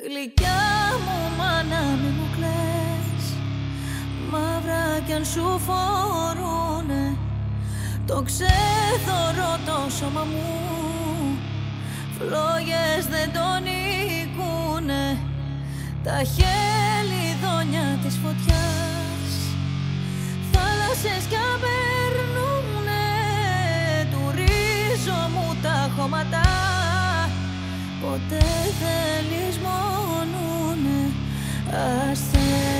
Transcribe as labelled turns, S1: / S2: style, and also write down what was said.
S1: Γλυκιά μου μάνα μη μου κλαις, μαύρα κι αν σου φορούνε το ξέθωρο το σώμα μου, φλόγες δεν τον νικούνε. Τα χελιδόνια της φωτιάς, θάλασσες κι αν περνούνε, του ρίζο μου τα χώματα ποτέ δεν λησμονούνε. Αστέρια